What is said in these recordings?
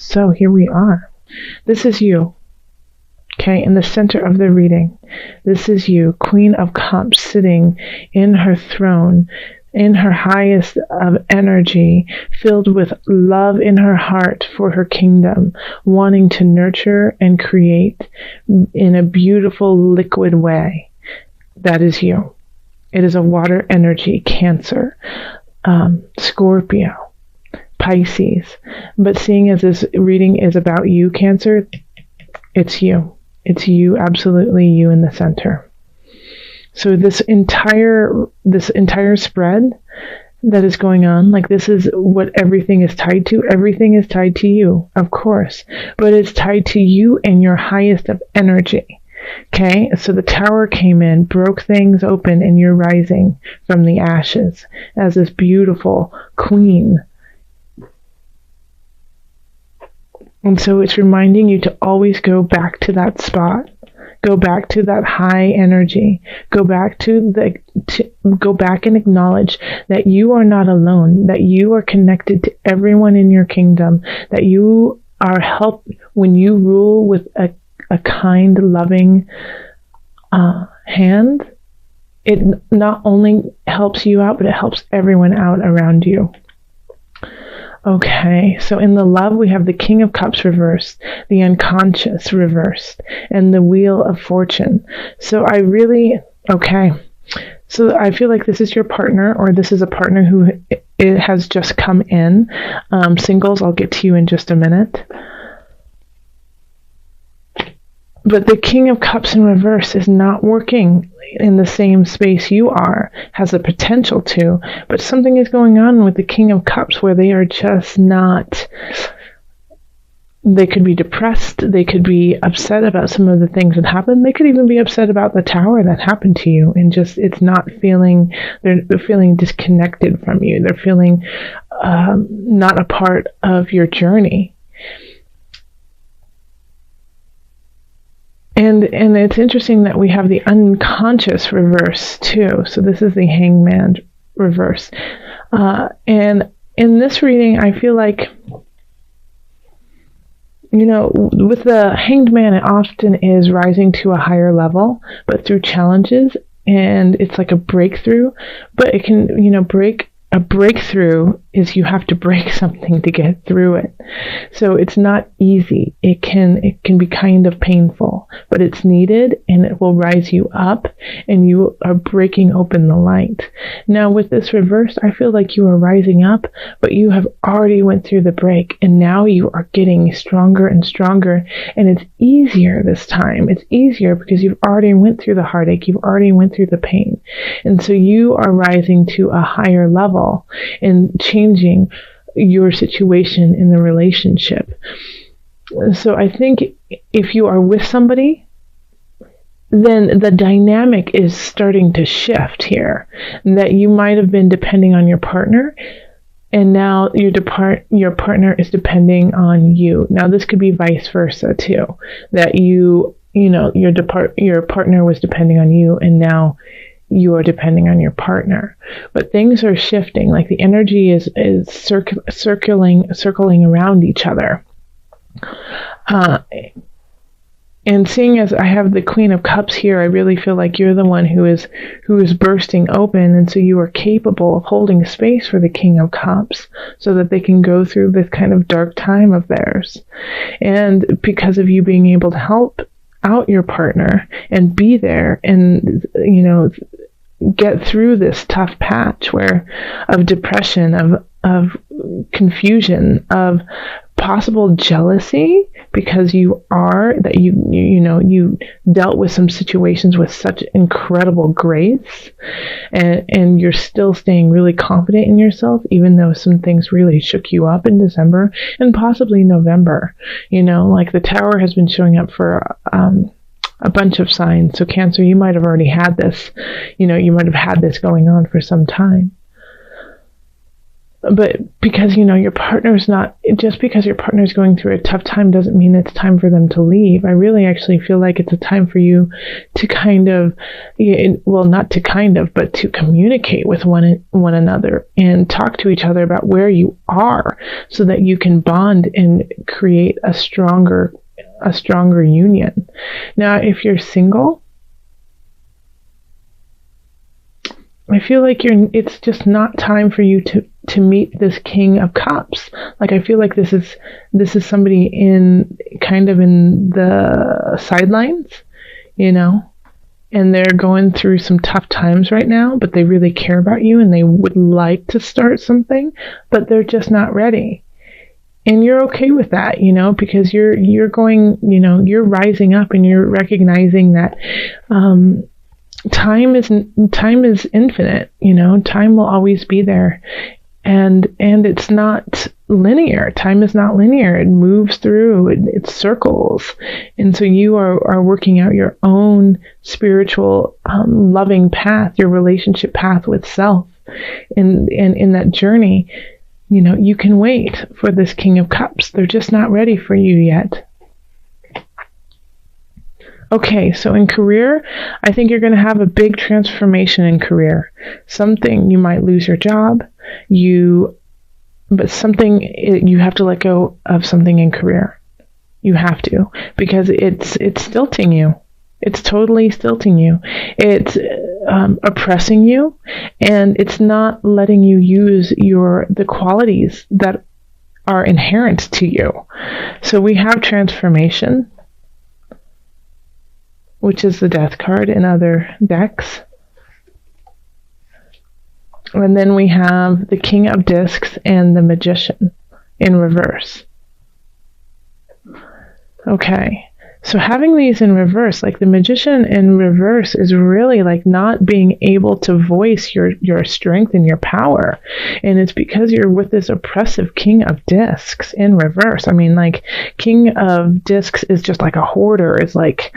So here we are. This is you. Okay, in the center of the reading, this is you, Queen of Cups, sitting in her throne, in her highest of energy, filled with love in her heart for her kingdom, wanting to nurture and create in a beautiful liquid way. That is you. It is a water energy, Cancer, Scorpio, Pisces. But seeing as this reading is about you, Cancer, it's you. It's you, absolutely you in the center. So this entire spread that is going on, like this is what everything is tied to. Everything is tied to you, of course, but it's tied to you and your highest of energy. Okay, so the Tower came in, broke things open, and you're rising from the ashes as this beautiful queen. And so it's reminding you to always go back to that spot. Go back to that high energy. Go back go back and acknowledge that you are not alone, that you are connected to everyone in your kingdom, that you are helped when you rule with a kind, loving hand. It not only helps you out, but it helps everyone out around you. Okay, so in the love, we have the King of Cups reversed, the unconscious reversed, and the Wheel of Fortune. So I feel like this is your partner, or this is a partner who it has just come in. Singles, I'll get to you in just a minute. But the King of Cups in reverse is not working in the same space you are, has the potential to, but something is going on with the King of Cups where they are just not, they could be depressed, they could be upset about some of the things that happened, they could even be upset about the Tower that happened to you, and just, they're feeling disconnected from you, they're feeling not a part of your journey. And it's interesting that we have the unconscious reverse too. So this is the Hangman reverse. And in this reading, I feel like, with the Hanged Man, it often is rising to a higher level, but through challenges, and it's like a breakthrough. But it can, a breakthrough is you have to break something to get through it. So it's not easy. It can be kind of painful, but it's needed, and it will rise you up, and you are breaking open the light. Now with this reverse, I feel like you are rising up, but you have already went through the break, and now you are getting stronger and stronger, and it's easier this time. It's easier because you've already went through the heartache, you've already went through the pain, and so you are rising to a higher level and changing your situation in the relationship. So I think if you are with somebody, then the dynamic is starting to shift here, that you might have been depending on your partner, and now your partner is depending on you. Now this could be vice versa too, that your partner was depending on you, and now you are depending on your partner. But things are shifting, like the energy is circling around each other. And seeing as I have the Queen of Cups here, I really feel like you're the one who is bursting open, and so you are capable of holding space for the King of Cups so that they can go through this kind of dark time of theirs. And because of you being able to help out your partner and be there and get through this tough patch of depression, of confusion, of possible jealousy, because you dealt with some situations with such incredible grace, and you're still staying really confident in yourself, even though some things really shook you up in December and possibly November. Like the Tower has been showing up for a bunch of signs. So Cancer, you might have already had this, you might have had this going on for some time. But because, your partner's not, just because your partner's going through a tough time doesn't mean it's time for them to leave. I really actually feel like it's a time for you to kind of, well, not to kind of, but to communicate with one another and talk to each other about where you are so that you can bond and create a stronger union. Now, if you're single, I feel like it's just not time for you to meet this King of Cups. Like, I feel like this is somebody in the sidelines, and they're going through some tough times right now, but they really care about you and they would like to start something, but they're just not ready. And you're okay with that, because you're going, you're rising up and you're recognizing that, time is infinite, time will always be there. And it's not linear. Time is not linear. It moves through, it circles. And so you are working out your own spiritual, loving path, your relationship path with self. And in that journey, you can wait for this King of Cups. They're just not ready for you yet. Okay, so in career, I think you're going to have a big transformation in career. You might lose your job, you have to let go of something in career. You have to, because it's stilting you. It's totally stilting you. It's oppressing you, and it's not letting you use the qualities that are inherent to you. So we have transformation, which is the Death card in other decks. And then we have the King of Discs and the Magician in reverse. Okay, so having these in reverse, like the Magician in reverse is really like not being able to voice your strength and your power. And it's because you're with this oppressive King of Discs in reverse. I mean, like, King of Discs is just like a hoarder. It's like,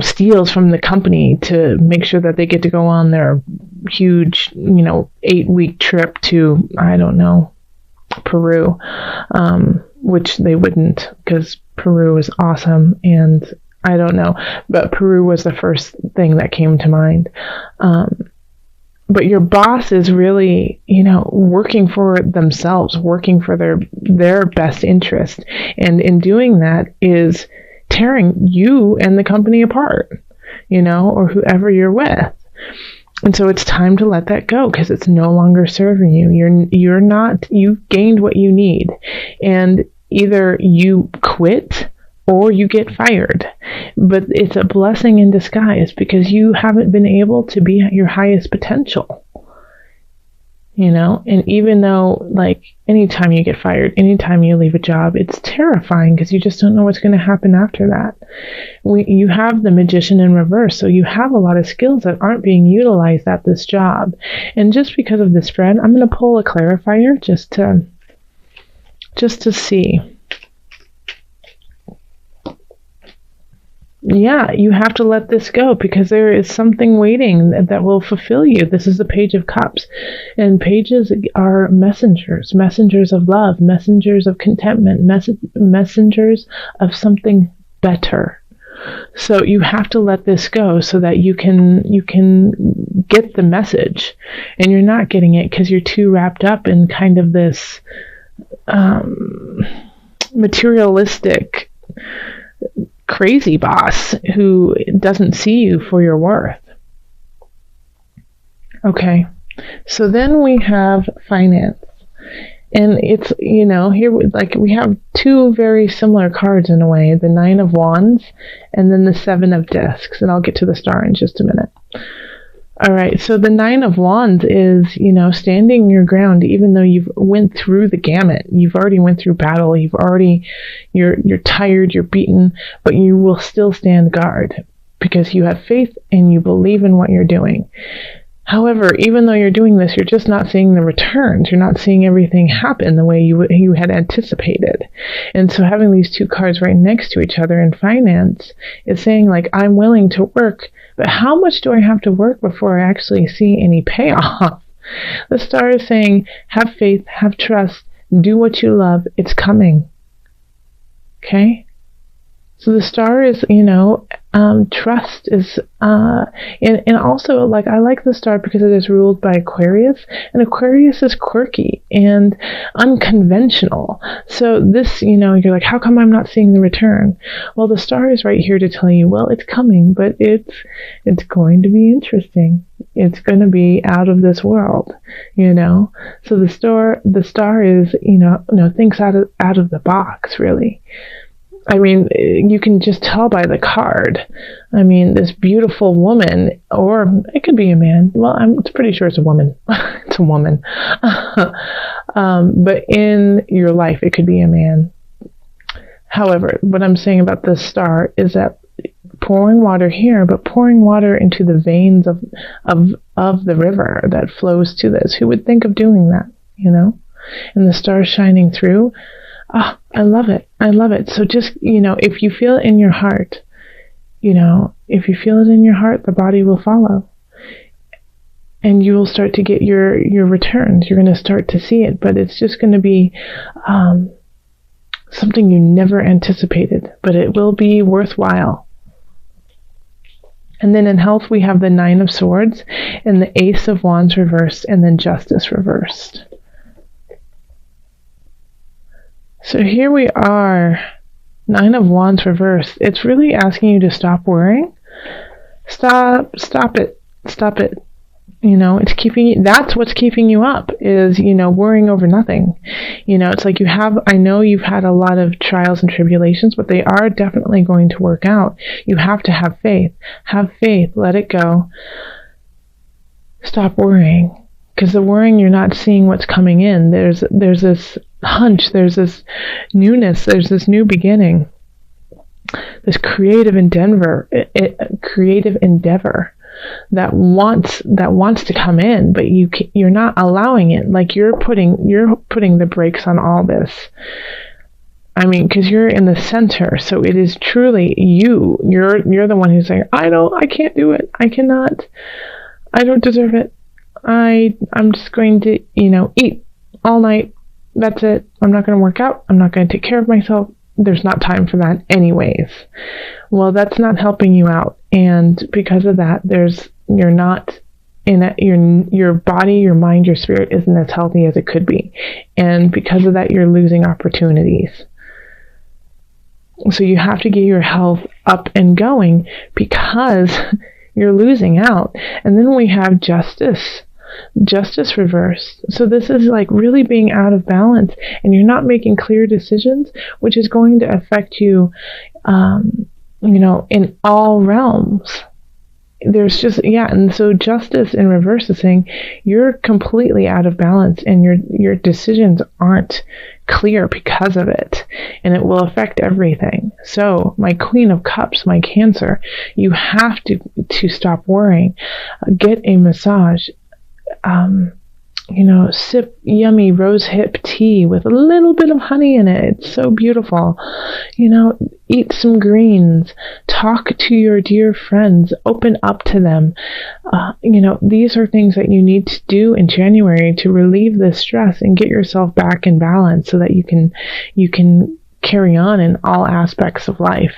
steals from the company to make sure that they get to go on their huge, 8-week trip to, I don't know, Peru, which they wouldn't, because Peru is awesome, and I don't know, but Peru was the first thing that came to mind. But your boss is really, working for themselves, working for their best interest, and in doing that is tearing you and the company apart, or whoever you're with. And so it's time to let that go, because it's no longer serving you. You've gained what you need, and either you quit or you get fired. But it's a blessing in disguise, because you haven't been able to be at your highest potential. And even though, like, anytime you get fired, anytime you leave a job, it's terrifying, because you just don't know what's going to happen after that. You have the Magician in reverse, so you have a lot of skills that aren't being utilized at this job. And just because of this spread, I'm going to pull a clarifier just to see. Yeah, you have to let this go, because there is something waiting that will fulfill you. This is the Page of Cups, and pages are messengers of love, messengers of contentment, messengers of something better. So you have to let this go so that you can get the message, and you're not getting it because you're too wrapped up in kind of this materialistic crazy boss who doesn't see you for your worth. Okay, so then we have finance. And it's, here, like, we have two very similar cards in a way, the Nine of Wands and then the Seven of Discs. And I'll get to the Star in just a minute. All right, so the Nine of Wands is, standing your ground, even though you've went through the gamut. You've already went through battle. You're tired, you're beaten, but you will still stand guard because you have faith and you believe in what you're doing. However, even though you're doing this, you're just not seeing the returns. You're not seeing everything happen the way you had anticipated. And so having these two cards right next to each other in finance is saying, like, I'm willing to work, but how much do I have to work before I actually see any payoff? The star is saying, have faith, have trust, do what you love. It's coming. Okay? So the star is, trust is, and also, like, I like the star because it is ruled by Aquarius, and Aquarius is quirky and unconventional. So this, you're like, how come I'm not seeing the return? Well, the star is right here to tell you, well, it's coming, but it's going to be interesting. It's going to be out of this world, So the star is, thinks out of the box, really. I mean, you can just tell by the card. I mean, this beautiful woman, or it could be a man. Well, I'm pretty sure it's a woman. It's a woman. But in your life, it could be a man. However, what I'm saying about this star is that pouring water here, but pouring water into the veins of the river that flows to this. Who would think of doing that, And the star shining through. Oh, I love it. I love it. So just, if you feel it in your heart, if you feel it in your heart, the body will follow. And you will start to get your returns. You're going to start to see it, but it's just going to be something you never anticipated, but it will be worthwhile. And then in health, we have the 9 of Swords and the Ace of Wands reversed, and then Justice reversed. So here we are, 9 of Wands reversed. It's really asking you to stop worrying. Stop it. It's keeping you, that's what's keeping you up is, worrying over nothing. It's like I know you've had a lot of trials and tribulations, but they are definitely going to work out. You have to have faith. Have faith. Let it go. Stop worrying. Because the worrying, you're not seeing what's coming in. There's this hunch, there's this newness, there's this new beginning, this creative endeavor that wants to come in, but you're not allowing it. Like you're putting the brakes on all this. I mean, because you're in the center, so it is truly you. You're the one who's saying, I can't do it. I cannot. I don't deserve it. I'm just going to, eat all night. That's it. I'm not going to work out. I'm not going to take care of myself. There's not time for that anyways. Well, that's not helping you out. And because of that, you're not in it. Your body, your mind, your spirit isn't as healthy as it could be. And because of that, you're losing opportunities. So you have to get your health up and going because you're losing out. And then we have justice reversed. So this is like really being out of balance, and you're not making clear decisions, which is going to affect you, in all realms. There's just, and so justice in reverse is saying you're completely out of balance and your decisions aren't clear because of it, and it will affect everything. So my Queen of Cups, my Cancer, you have to stop worrying. Get a massage. Sip yummy rose hip tea with a little bit of honey in it. It's so beautiful. Eat some greens. Talk to your dear friends. Open up to them. These are things that you need to do in January to relieve the stress and get yourself back in balance so that you can carry on in all aspects of life.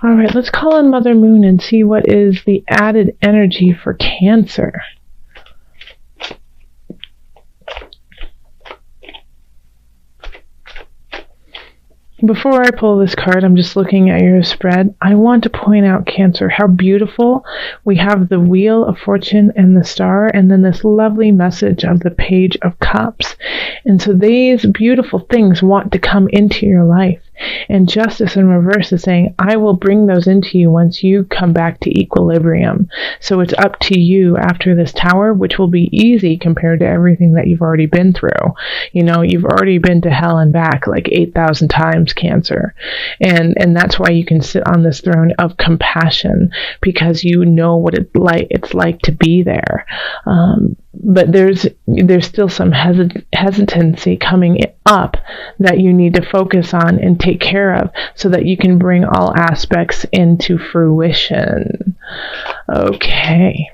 All right, let's call on Mother Moon and see what is the added energy for Cancer. Before I pull this card, I'm just looking at your spread. I want to point out, Cancer, how beautiful. We have the Wheel of Fortune and the Star, and then this lovely message of the Page of Cups. And so these beautiful things want to come into your life. And Justice in reverse is saying, I will bring those into you once you come back to equilibrium. So it's up to you after this Tower, which will be easy compared to everything that you've already been through. You've already been to hell and back like 8,000 times, Cancer. And that's why you can sit on this throne of compassion, because you know what it's like to be there. But there's still some hesitancy coming up that you need to focus on and take care of so that you can bring all aspects into fruition. Okay.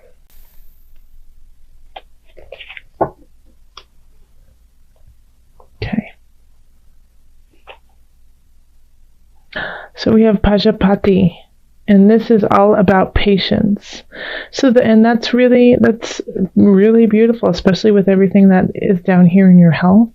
So we have Pajapati, and this is all about patience. And that's really beautiful, especially with everything that is down here in your health.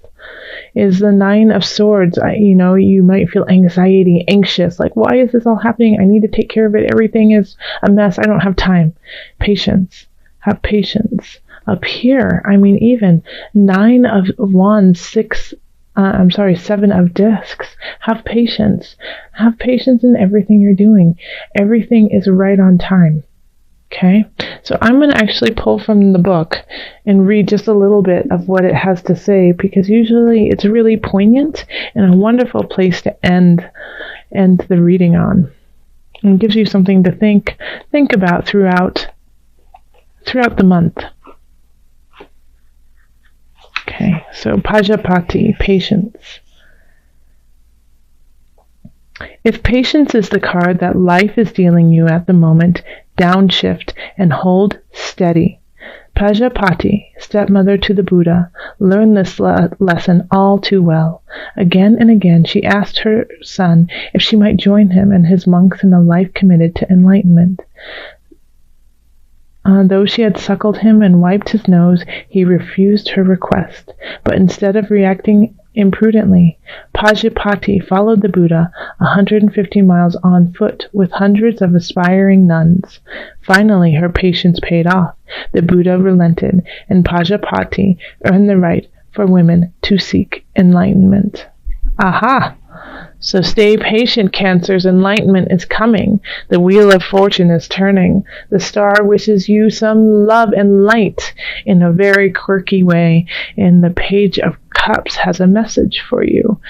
Is the Nine of Swords. You might feel anxious, like, why is this all happening? I need to take care of it. Everything is a mess. I don't have time. Patience. Have patience. Up here, even Nine of Wands, Seven of Discs. Have patience. Have patience in everything you're doing. Everything is right on time. Okay, so I'm going to actually pull from the book and read just a little bit of what it has to say, because usually it's really poignant and a wonderful place to end the reading on. And gives you something to think about throughout the month. Okay, so Pajapati, patience. If patience is the card that life is dealing you at the moment, downshift and hold steady. Pajapati, stepmother to the Buddha, learned this lesson all too well. Again and again she asked her son if she might join him and his monks in a life committed to enlightenment. Though she had suckled him and wiped his nose, he refused her request. But instead of reacting imprudently, Pajapati followed the Buddha 150 miles on foot with hundreds of aspiring nuns. Finally, her patience paid off. The Buddha relented, and Pajapati earned the right for women to seek enlightenment. Aha! So stay patient, Cancers. Enlightenment is coming. The wheel of fortune is turning. The star wishes you some love and light in a very quirky way, and the Page of Cups has a message for you.